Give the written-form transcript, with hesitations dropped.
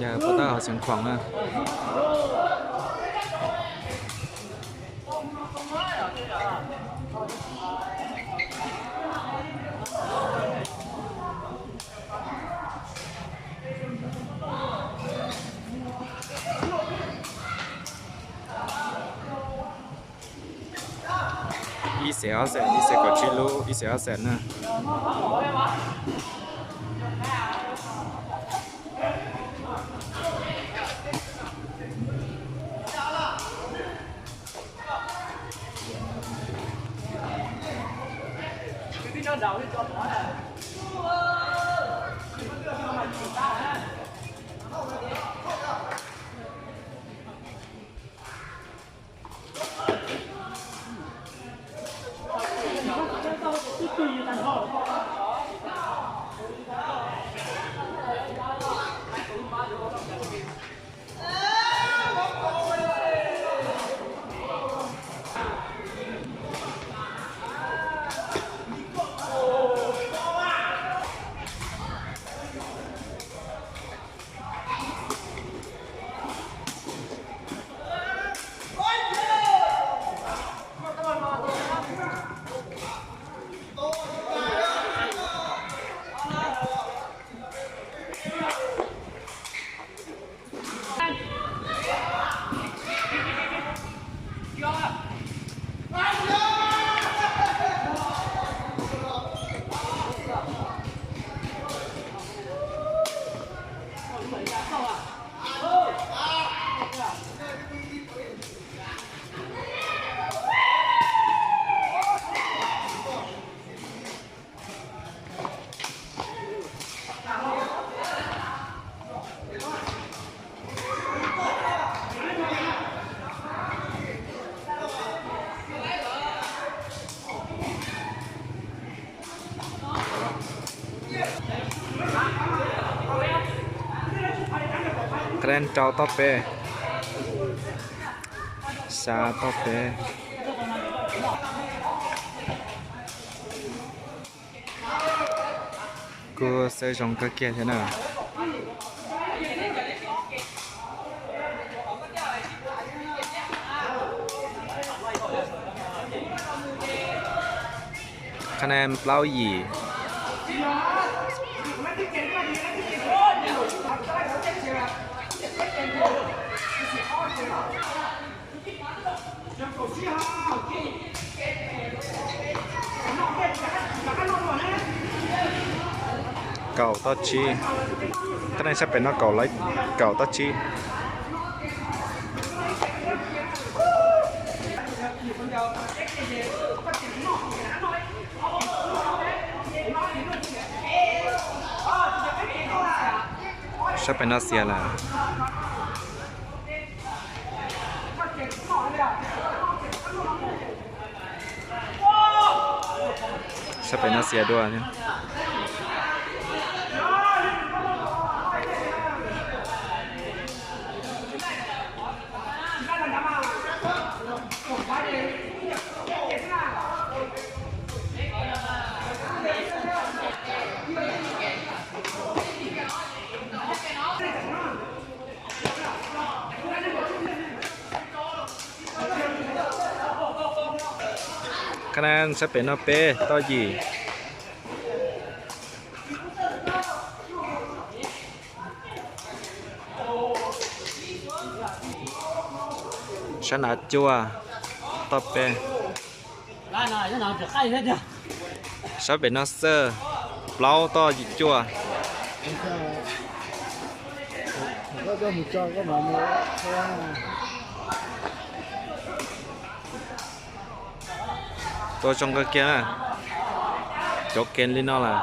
giờ bắt đầu sinh khoảng à ít xéo có chi lú ít xéo xẹt nè keren trâu top pe sa top pe cô sẽ dùng cái kia thế nàoคะแนนเปล่าหยี่เก่าต้อชีคะแนนจะเป็นว่าเก่าไรเก่าต้อชีจะเป็นรัสเซียล่ะจะเป็นรัสเซียด้วยเนี่ยคะแนนจะเป็นว่าเป้ต่อหยี่ชนะจัวต่อเป้จะเป็นนักเซอร์เปล่าต่อหยี่จัวตัวจงกระเกียร์จกเกนลินอล่ะ